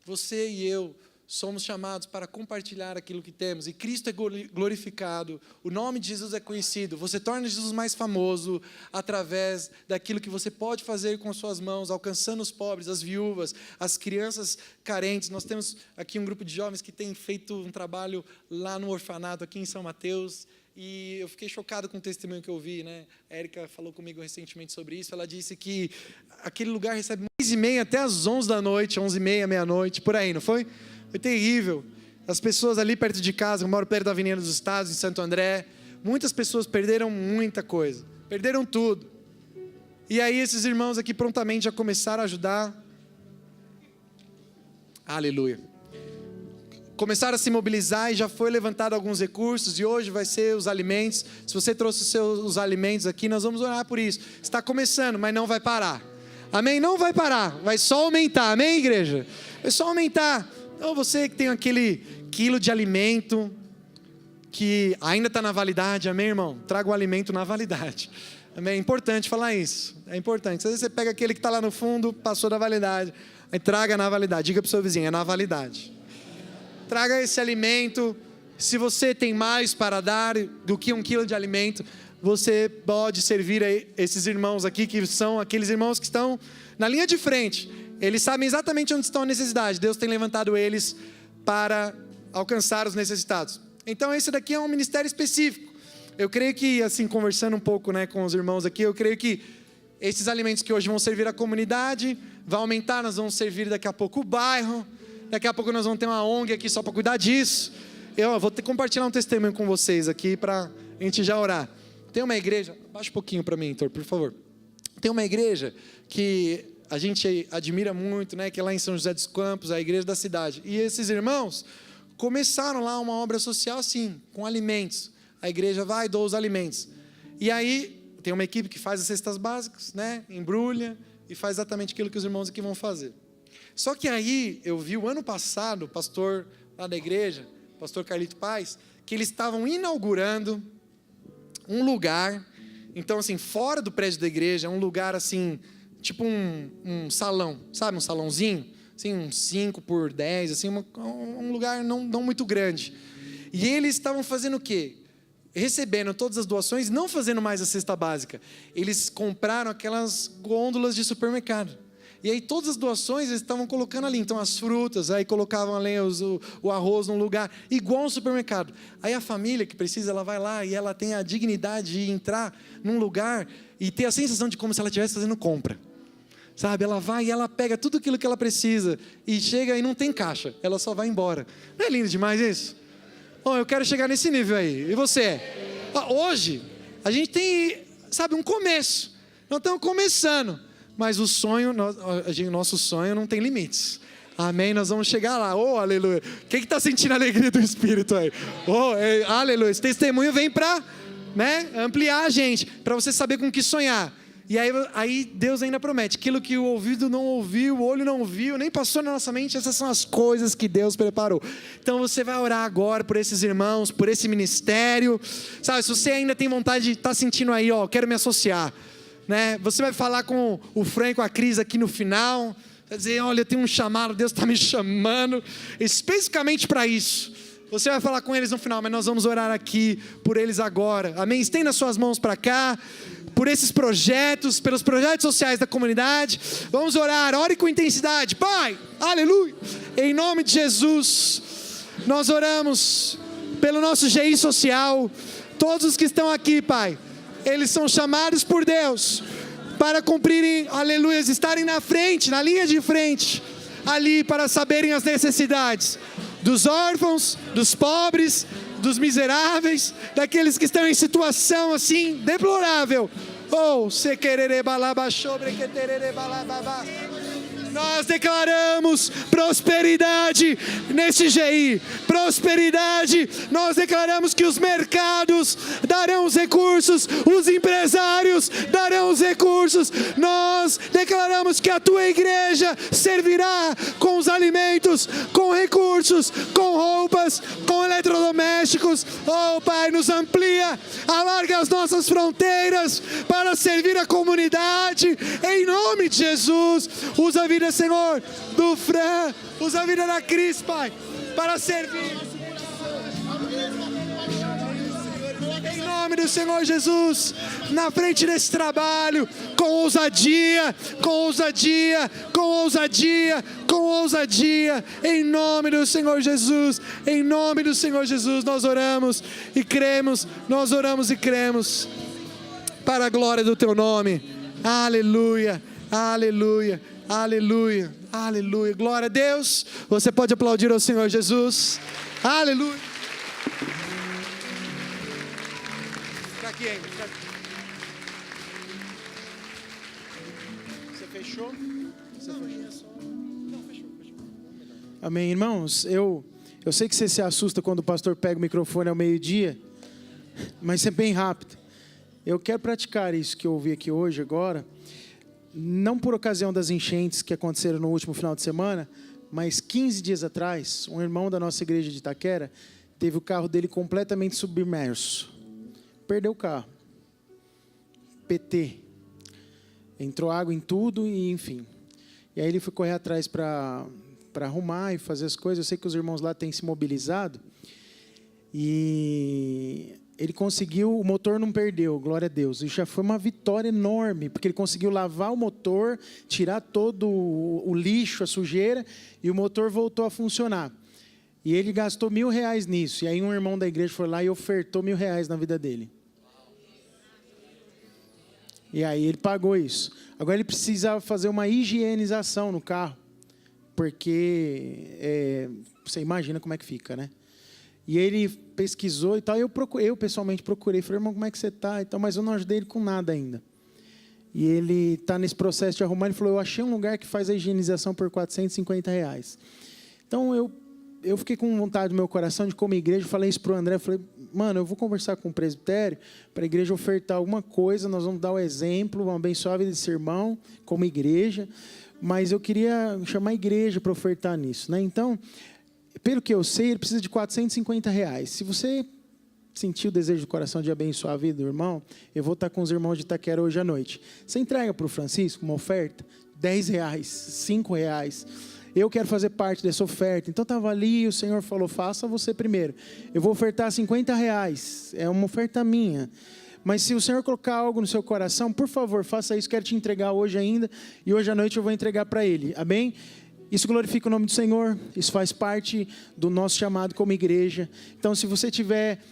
Você e eu somos chamados para compartilhar aquilo que temos, e Cristo é glorificado, o nome de Jesus é conhecido, você torna Jesus mais famoso através daquilo que você pode fazer com suas mãos, alcançando os pobres, as viúvas, as crianças carentes. Nós temos aqui um grupo de jovens que tem feito um trabalho lá no orfanato, aqui em São Mateus, e eu fiquei chocado com o testemunho que eu vi, né? A Érica falou comigo recentemente sobre isso. Ela disse que aquele lugar recebe 10h30 até as 11 da noite, 11h30, meia-noite, por aí, não foi? Foi terrível. As pessoas ali perto de casa, eu moro perto da Avenida dos Estados, em Santo André, muitas pessoas perderam muita coisa, perderam tudo. E aí esses irmãos aqui prontamente já começaram a ajudar. Aleluia. Começaram a se mobilizar e já foi levantado alguns recursos, e hoje vai ser os alimentos. Se você trouxe os alimentos aqui, nós vamos orar por isso. Está começando, mas não vai parar. Amém? Não vai parar, vai só aumentar. Amém, igreja? Vai só aumentar. Então você que tem aquele quilo de alimento que ainda está na validade, amém, irmão? Traga o alimento na validade. Amém? É importante falar isso. É importante. Às vezes você pega aquele que está lá no fundo, passou da validade, aí traga na validade. Diga para o seu vizinho: é na validade. Traga esse alimento. Se você tem mais para dar do que 1 quilo de alimento, você pode servir a esses irmãos aqui, que são aqueles irmãos que estão na linha de frente. Eles sabem exatamente onde estão a necessidade. Deus tem levantado eles para alcançar os necessitados. Então esse daqui é um ministério específico. Eu creio que, assim, conversando um pouco, né, com os irmãos aqui, eu creio que esses alimentos que hoje vão servir a comunidade, vai aumentar, nós vamos servir daqui a pouco o bairro, daqui a pouco nós vamos ter uma ONG aqui só para cuidar disso. Eu vou compartilhar um testemunho com vocês aqui para a gente já orar. Tem uma igreja, baixa um pouquinho para mim, Heitor, por favor. Tem uma igreja que a gente admira muito, né, que é lá em São José dos Campos, a igreja da cidade. E esses irmãos começaram lá uma obra social assim, com alimentos. A igreja vai e doa os alimentos. E aí tem uma equipe que faz as cestas básicas, né, embrulha e faz exatamente aquilo que os irmãos aqui vão fazer. Só que aí eu vi o ano passado, o pastor lá da igreja, o pastor Carlito Paz, que eles estavam inaugurando um lugar, então assim, fora do prédio da igreja, um lugar assim, tipo um salão, sabe, um salãozinho, assim, uns 5 por 10, assim, um lugar não muito grande. E eles estavam fazendo o quê? Recebendo todas as doações, não fazendo mais a cesta básica. Eles compraram aquelas gôndolas de supermercado. E aí todas as doações eles estavam colocando ali. Então as frutas, aí colocavam ali o arroz num lugar, igual no supermercado. Aí a família que precisa, ela vai lá e ela tem a dignidade de entrar num lugar e ter a sensação de como se ela estivesse fazendo compra. Sabe, ela vai e ela pega tudo aquilo que ela precisa e chega e não tem caixa, ela só vai embora. Não é lindo demais isso? Bom, eu quero chegar nesse nível aí. E você? Hoje, a gente tem, sabe, um começo. Nós estamos começando. Mas o sonho, nosso sonho não tem limites. Amém? Nós vamos chegar lá. Oh, aleluia. Quem está sentindo a alegria do Espírito aí? Oh, aleluia. Esse testemunho vem para, né, ampliar a gente, para você saber com o que sonhar. E aí Deus ainda promete, aquilo que o ouvido não ouviu, o olho não viu, nem passou na nossa mente, essas são as coisas que Deus preparou. Então você vai orar agora por esses irmãos, por esse ministério, sabe, se você ainda tem vontade de estar sentindo aí, ó, quero me associar, né? Você vai falar com o Fran e com a Cris aqui no final, vai dizer, olha, eu tenho um chamado, Deus está me chamando, especificamente para isso. Você vai falar com eles no final, mas nós vamos orar aqui por eles agora, amém? Estenda suas mãos para cá, por esses projetos, pelos projetos sociais da comunidade, vamos orar, ore com intensidade, Pai, aleluia, em nome de Jesus, nós oramos pelo nosso GI social, todos os que estão aqui, Pai, eles são chamados por Deus, para cumprirem, aleluia, estarem na frente, na linha de frente, ali para saberem as necessidades, dos órfãos, dos pobres, dos miseráveis, daqueles que estão em situação assim, deplorável. Oh, se querere balaba sobre que terere balababa. Nós declaramos prosperidade nesse GI, prosperidade, nós declaramos que os mercados darão os recursos, os empresários darão os recursos, nós declaramos que a tua igreja servirá com os alimentos, com recursos, com roupas, com eletrodomésticos. Oh Pai, nos amplia, alarga as nossas fronteiras para servir a comunidade, em nome de Jesus. Usa a vida, Senhor, do Fran, usa a vida da Cris, Pai, para servir. Em nome do Senhor Jesus, na frente desse trabalho, com ousadia, com ousadia, com ousadia, com ousadia, em nome do Senhor Jesus, em nome do Senhor Jesus, nós oramos e cremos, nós oramos e cremos, para a glória do Teu nome, aleluia, aleluia. Aleluia, aleluia, glória a Deus. Você pode aplaudir ao Senhor Jesus. Aleluia. Fica aqui, hein? Você fechou? Você fechou? Não, fechou. Amém, irmãos. Eu sei que você se assusta quando o pastor pega o microfone ao meio-dia, mas é bem rápido. Eu quero praticar isso que eu ouvi aqui hoje, agora. Não por ocasião das enchentes que aconteceram no último final de semana, mas 15 dias atrás, um irmão da nossa igreja de Itaquera teve o carro dele completamente submerso. Perdeu o carro. PT. Entrou água em tudo e enfim. E aí ele foi correr atrás para arrumar e fazer as coisas. Eu sei que os irmãos lá têm se mobilizado. E ele conseguiu, o motor não perdeu, glória a Deus. Isso já foi uma vitória enorme, porque ele conseguiu lavar o motor, tirar todo o lixo, a sujeira, e o motor voltou a funcionar. E ele gastou R$1.000 nisso. E aí um irmão da igreja foi lá e ofertou R$1.000 na vida dele. E aí ele pagou isso. Agora ele precisava fazer uma higienização no carro, porque você imagina como é que fica, né? E ele pesquisou e tal, eu pessoalmente procurei, falei, irmão, como é que você está? Então, mas eu não ajudei ele com nada ainda. E ele está nesse processo de arrumar. Ele falou, eu achei um lugar que faz a higienização por R$450. Então, eu fiquei com vontade no meu coração de como igreja. Falei isso para o André. Falei, mano, eu vou conversar com o presbitério para a igreja ofertar alguma coisa. Nós vamos dar o exemplo, vamos abençoar a vida desse irmão como igreja. Mas eu queria chamar a igreja para ofertar nisso, né? Então, pelo que eu sei, ele precisa de R$450. Se você sentir o desejo do coração de abençoar a vida do irmão, eu vou estar com os irmãos de Itaquera hoje à noite. Você entrega para o Francisco uma oferta? R$10, R$5. Eu quero fazer parte dessa oferta. Então estava ali, o Senhor falou, faça você primeiro. Eu vou ofertar R$50. É uma oferta minha. Mas se o Senhor colocar algo no seu coração, por favor, faça isso. Quero te entregar hoje ainda. E hoje à noite eu vou entregar para Ele. Amém? Isso glorifica o nome do Senhor. Isso faz parte do nosso chamado como igreja. Então, se você tiver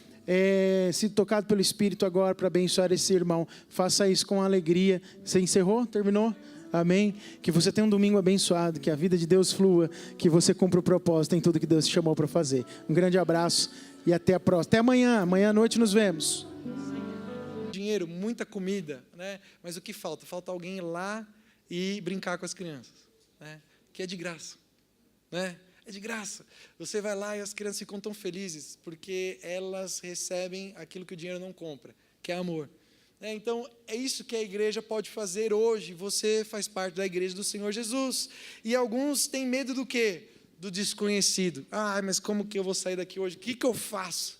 sido tocado pelo Espírito agora para abençoar esse irmão, faça isso com alegria. Você encerrou? Terminou? Amém? Que você tenha um domingo abençoado, que a vida de Deus flua, que você cumpra o propósito em tudo que Deus te chamou para fazer. Um grande abraço e até a próxima. Até amanhã. Amanhã à noite nos vemos. Dinheiro, muita comida, né? Mas o que falta? Falta alguém ir lá e brincar com as crianças, né? Que é de graça, né? É de graça. Você vai lá e as crianças ficam tão felizes, porque elas recebem aquilo que o dinheiro não compra, que é amor. Então, é isso que a igreja pode fazer hoje. Você faz parte da igreja do Senhor Jesus. E alguns têm medo do quê? Do desconhecido. Mas como que eu vou sair daqui hoje? O que eu faço?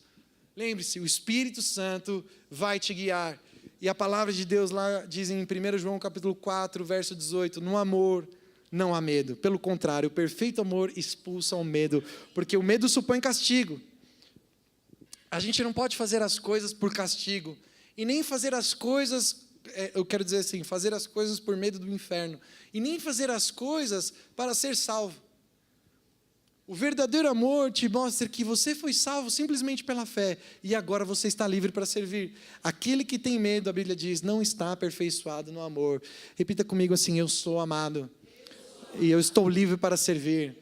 Lembre-se, o Espírito Santo vai te guiar. E a palavra de Deus lá diz em 1 João capítulo 4, verso 18, no amor não há medo. Pelo contrário, o perfeito amor expulsa o medo, porque o medo supõe castigo. A gente não pode fazer as coisas por castigo, e nem fazer as coisas, eu quero dizer assim, fazer as coisas por medo do inferno, e nem fazer as coisas para ser salvo. O verdadeiro amor te mostra que você foi salvo simplesmente pela fé, e agora você está livre para servir. Aquele que tem medo, a Bíblia diz, não está aperfeiçoado no amor. Repita comigo assim, eu sou amado, e eu estou livre para servir.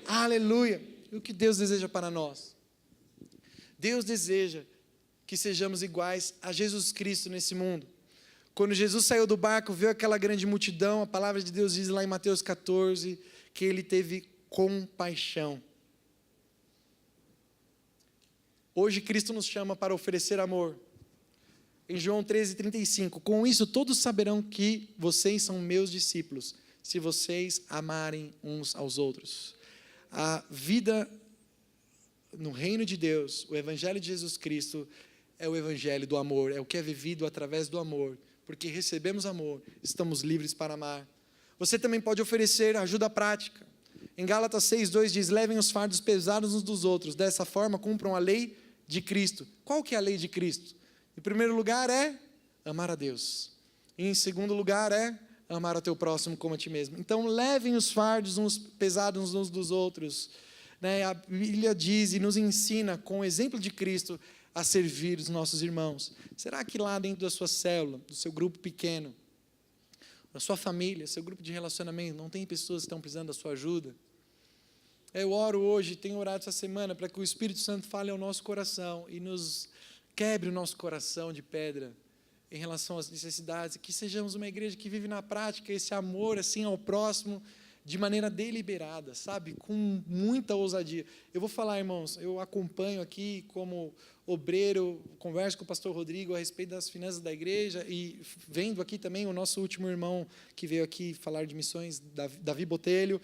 Aleluia! E o que Deus deseja para nós? Deus deseja que sejamos iguais a Jesus Cristo nesse mundo. Quando Jesus saiu do barco, viu aquela grande multidão, a palavra de Deus diz lá em Mateus 14, que ele teve compaixão. Hoje Cristo nos chama para oferecer amor. Em João 13:35, com isso todos saberão que vocês são meus discípulos, se vocês amarem uns aos outros. A vida no reino de Deus, o evangelho de Jesus Cristo, é o evangelho do amor, é o que é vivido através do amor, porque recebemos amor, estamos livres para amar. Você também pode oferecer ajuda prática. Em Gálatas 6:2 diz, levem os fardos pesados uns dos outros, dessa forma cumpram a lei de Cristo. Qual que é a lei de Cristo? Em primeiro lugar é amar a Deus, e em segundo lugar é amar o teu próximo como a ti mesmo. Então levem os fardos uns pesados uns dos outros, né? A Bíblia diz e nos ensina com o exemplo de Cristo a servir os nossos irmãos. Será que lá dentro da sua célula, do seu grupo pequeno, da sua família, seu grupo de relacionamento, não tem pessoas que estão precisando da sua ajuda? Eu oro hoje, tenho orado essa semana para que o Espírito Santo fale ao nosso coração e nos quebre o nosso coração de pedra em relação às necessidades, e que sejamos uma igreja que vive na prática esse amor assim ao próximo de maneira deliberada, sabe? Com muita ousadia. Eu vou falar, irmãos, eu acompanho aqui como obreiro, converso com o pastor Rodrigo a respeito das finanças da igreja e vendo aqui também o nosso último irmão que veio aqui falar de missões, Davi Botelho,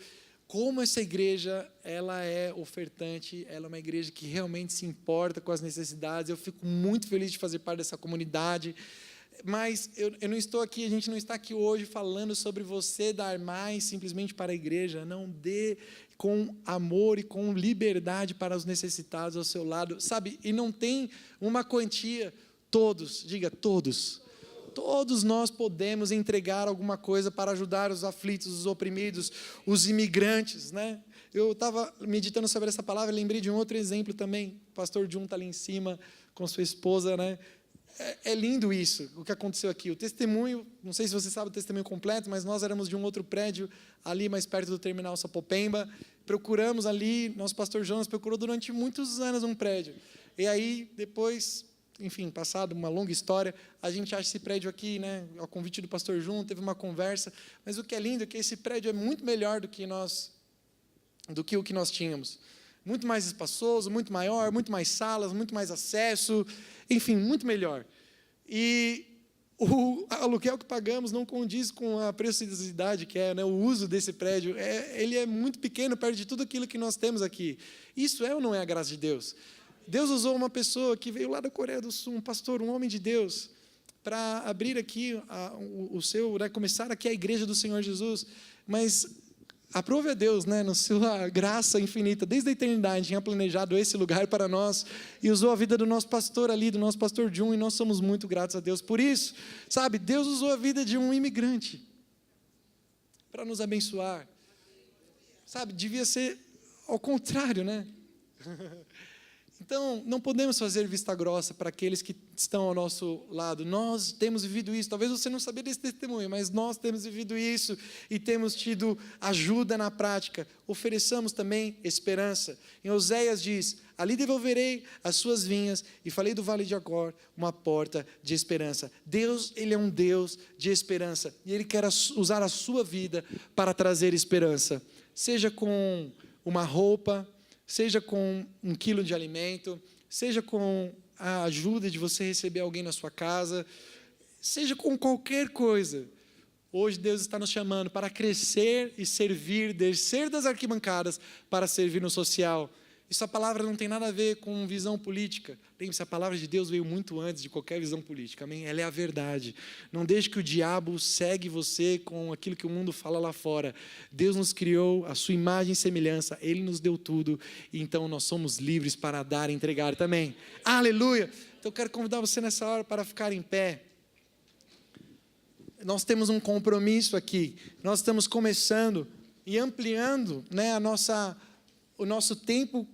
como essa igreja, ela é ofertante, ela é uma igreja que realmente se importa com as necessidades. Eu fico muito feliz de fazer parte dessa comunidade. Mas eu não estou aqui, a gente não está aqui hoje falando sobre você dar mais simplesmente para a igreja. Não, dê com amor e com liberdade para os necessitados ao seu lado, sabe? E não tem uma quantia, todos, diga todos. Todos nós podemos entregar alguma coisa para ajudar os aflitos, os oprimidos, os imigrantes, né? Eu estava meditando sobre essa palavra, lembrei de um outro exemplo também. O pastor Jun está ali em cima com sua esposa, né? É lindo isso, o que aconteceu aqui. O testemunho, não sei se você sabe o testemunho completo, mas nós éramos de um outro prédio, ali mais perto do terminal Sapopemba. Procuramos ali, nosso pastor Jonas procurou durante muitos anos um prédio. E aí, depois, enfim, passado uma longa história, a gente acha esse prédio aqui, né, ao convite do pastor Jun, teve uma conversa, mas o que é lindo é que esse prédio é muito melhor do que o que nós tínhamos. Muito mais espaçoso, muito maior, muito mais salas, muito mais acesso, enfim, muito melhor. E o aluguel que pagamos não condiz com a preciosidade que é, né, o uso desse prédio. Ele é muito pequeno perto de tudo aquilo que nós temos aqui. Isso é ou não é a graça de Deus? Deus usou uma pessoa que veio lá da Coreia do Sul, um pastor, um homem de Deus, para abrir aqui começar aqui a igreja do Senhor Jesus. Mas aprove a Deus, né, na sua graça infinita, desde a eternidade, tinha planejado esse lugar para nós, e usou a vida do nosso pastor ali, do nosso pastor Jun, e nós somos muito gratos a Deus por isso. Sabe, Deus usou a vida de um imigrante para nos abençoar. Sabe, devia ser ao contrário, né? Então, não podemos fazer vista grossa para aqueles que estão ao nosso lado. Nós temos vivido isso. Talvez você não sabia desse testemunho, mas nós temos vivido isso e temos tido ajuda na prática. Ofereçamos também esperança. Em Oséias diz: ali devolverei as suas vinhas, e falei do vale de Acor, uma porta de esperança. Deus, Ele é um Deus de esperança, e Ele quer usar a sua vida para trazer esperança. Seja com uma roupa, seja com 1 quilo de alimento, seja com a ajuda de você receber alguém na sua casa, seja com qualquer coisa. Hoje Deus está nos chamando para crescer e servir, descer das arquibancadas para servir no social. Essa palavra não tem nada a ver com visão política. Lembre-se, a palavra de Deus veio muito antes de qualquer visão política. Amém? Ela é a verdade. Não deixe que o diabo segue você com aquilo que o mundo fala lá fora. Deus nos criou a sua imagem e semelhança. Ele nos deu tudo. E então nós somos livres para dar e entregar também. Aleluia! Então eu quero convidar você nessa hora para ficar em pé. Nós temos um compromisso aqui. Nós estamos começando e ampliando, né, o nosso tempo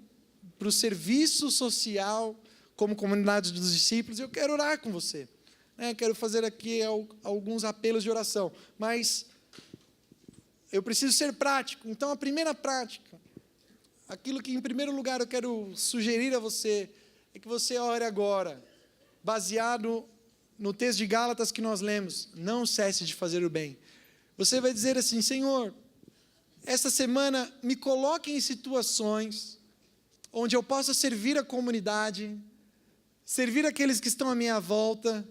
para o serviço social como comunidade dos discípulos. Eu quero orar com você, né? Quero fazer aqui alguns apelos de oração, mas eu preciso ser prático. Então, a primeira prática, aquilo que em primeiro lugar eu quero sugerir a você, é que você ore agora, baseado no texto de Gálatas que nós lemos: não cesse de fazer o bem. Você vai dizer assim: Senhor, esta semana me coloque em situações onde eu possa servir a comunidade, servir aqueles que estão à minha volta,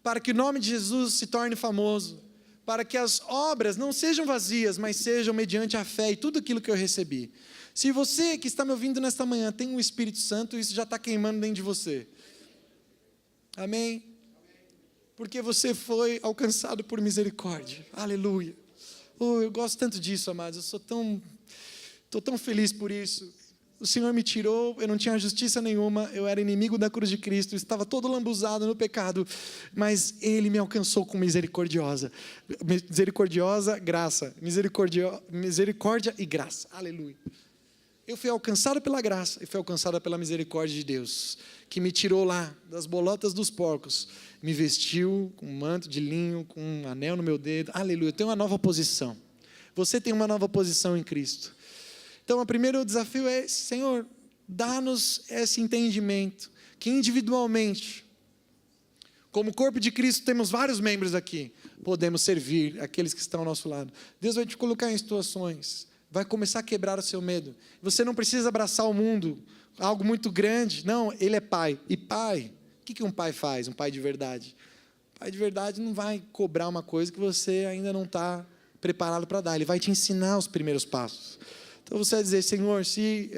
para que o nome de Jesus se torne famoso, para que as obras não sejam vazias, mas sejam mediante a fé e tudo aquilo que eu recebi. Se você que está me ouvindo nesta manhã tem o Espírito Santo, isso já está queimando dentro de você. Amém? Porque você foi alcançado por misericórdia. Aleluia. Oh, eu gosto tanto disso, amados. Eu estou tão feliz por isso. O Senhor me tirou, eu não tinha justiça nenhuma, eu era inimigo da cruz de Cristo, estava todo lambuzado no pecado, mas Ele me alcançou com misericordiosa graça, misericórdia e graça. Aleluia. Eu fui alcançado pela graça e fui alcançado pela misericórdia de Deus, que me tirou lá das bolotas dos porcos, me vestiu com um manto de linho, com um anel no meu dedo. Aleluia, eu tenho uma nova posição. Você tem uma nova posição em Cristo. Então, o primeiro desafio é: Senhor, dá-nos esse entendimento, que individualmente, como corpo de Cristo, temos vários membros aqui, podemos servir aqueles que estão ao nosso lado. Deus vai te colocar em situações, vai começar a quebrar o seu medo. Você não precisa abraçar o mundo, algo muito grande. Não, Ele é Pai. E Pai, o que um pai faz, um pai de verdade? O pai de verdade não vai cobrar uma coisa que você ainda não está preparado para dar. Ele vai te ensinar os primeiros passos. Então você vai dizer: Senhor, se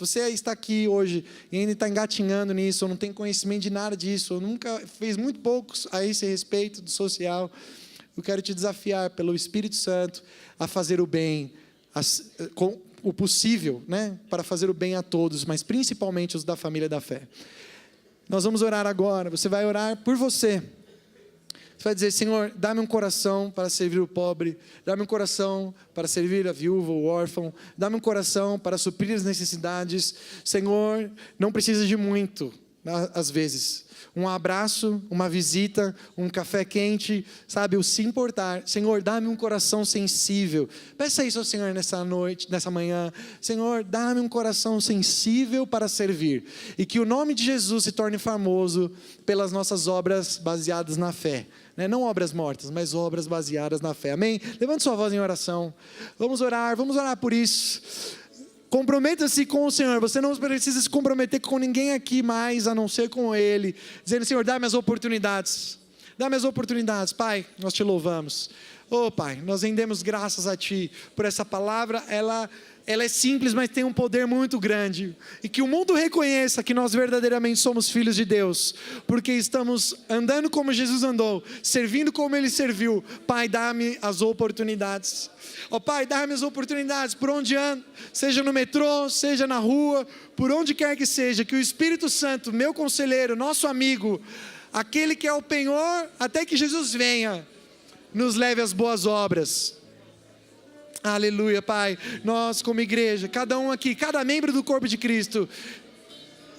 você está aqui hoje e ainda está engatinhando nisso, ou não tem conhecimento de nada disso, ou nunca fez muito pouco a esse respeito do social, eu quero te desafiar pelo Espírito Santo a fazer o bem, com o possível, né, para fazer o bem a todos, mas principalmente os da família da fé. Nós vamos orar agora. Você vai orar por você. Você vai dizer: Senhor, dá-me um coração para servir o pobre, dá-me um coração para servir a viúva, o órfão, dá-me um coração para suprir as necessidades. Senhor, não precisa de muito, às vezes. Um abraço, uma visita, um café quente, sabe? O se importar. Senhor, dá-me um coração sensível. Peça isso ao Senhor nessa noite, nessa manhã. Senhor, dá-me um coração sensível para servir. E que o nome de Jesus se torne famoso pelas nossas obras baseadas na fé. Não obras mortas, mas obras baseadas na fé. Amém? Levante sua voz em oração. Vamos orar por isso. Comprometa-se com o Senhor. Você não precisa se comprometer com ninguém aqui mais, a não ser com Ele. Dizendo, Senhor, dá-me as oportunidades. Dá-me as oportunidades. Pai, nós te louvamos. Pai, nós rendemos graças a Ti por essa palavra. Ela é simples, mas tem um poder muito grande. E que o mundo reconheça que nós verdadeiramente somos filhos de Deus. Porque estamos andando como Jesus andou, servindo como Ele serviu. Pai, dá-me as oportunidades. Pai, dá-me as oportunidades por onde ando, seja no metrô, seja na rua, por onde quer que seja, que o Espírito Santo, meu conselheiro, nosso amigo, aquele que é o penhor, até que Jesus venha, nos leve às boas obras. Aleluia, Pai. Nós como igreja, cada um aqui, cada membro do corpo de Cristo,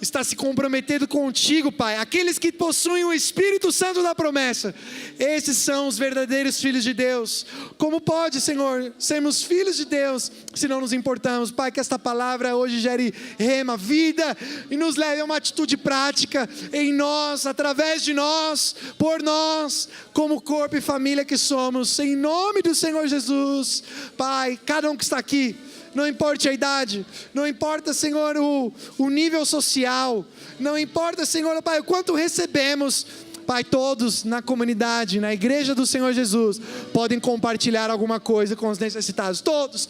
está se comprometendo contigo, Pai. Aqueles que possuem o Espírito Santo da promessa, esses são os verdadeiros filhos de Deus. Como pode, Senhor, sermos filhos de Deus se não nos importamos? Pai, que esta palavra hoje gere rema, vida, e nos leve a uma atitude prática em nós, através de nós, por nós, como corpo e família que somos, em nome do Senhor Jesus. Pai, cada um que está aqui, não importa a idade, não importa, Senhor, o nível social, não importa, Senhor, Pai, o quanto recebemos, Pai, todos na comunidade, na igreja do Senhor Jesus, podem compartilhar alguma coisa com os necessitados, todos,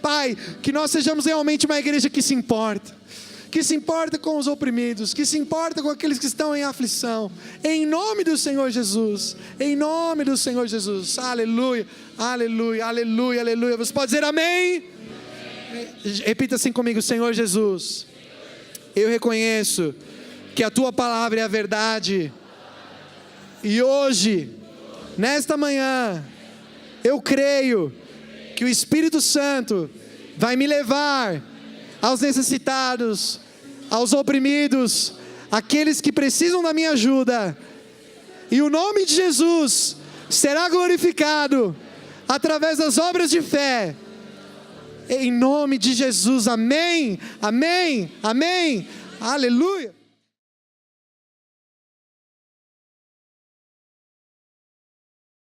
Pai, que nós sejamos realmente uma igreja que se importa com os oprimidos, que se importa com aqueles que estão em aflição, em nome do Senhor Jesus, aleluia, aleluia, aleluia, aleluia. Você pode dizer amém? Repita assim comigo: Senhor Jesus, eu reconheço que a Tua palavra é a verdade, e hoje, nesta manhã, eu creio que o Espírito Santo vai me levar aos necessitados, aos oprimidos, aqueles que precisam da minha ajuda, e o nome de Jesus será glorificado através das obras de fé, em nome de Jesus, amém, amém, amém, aleluia.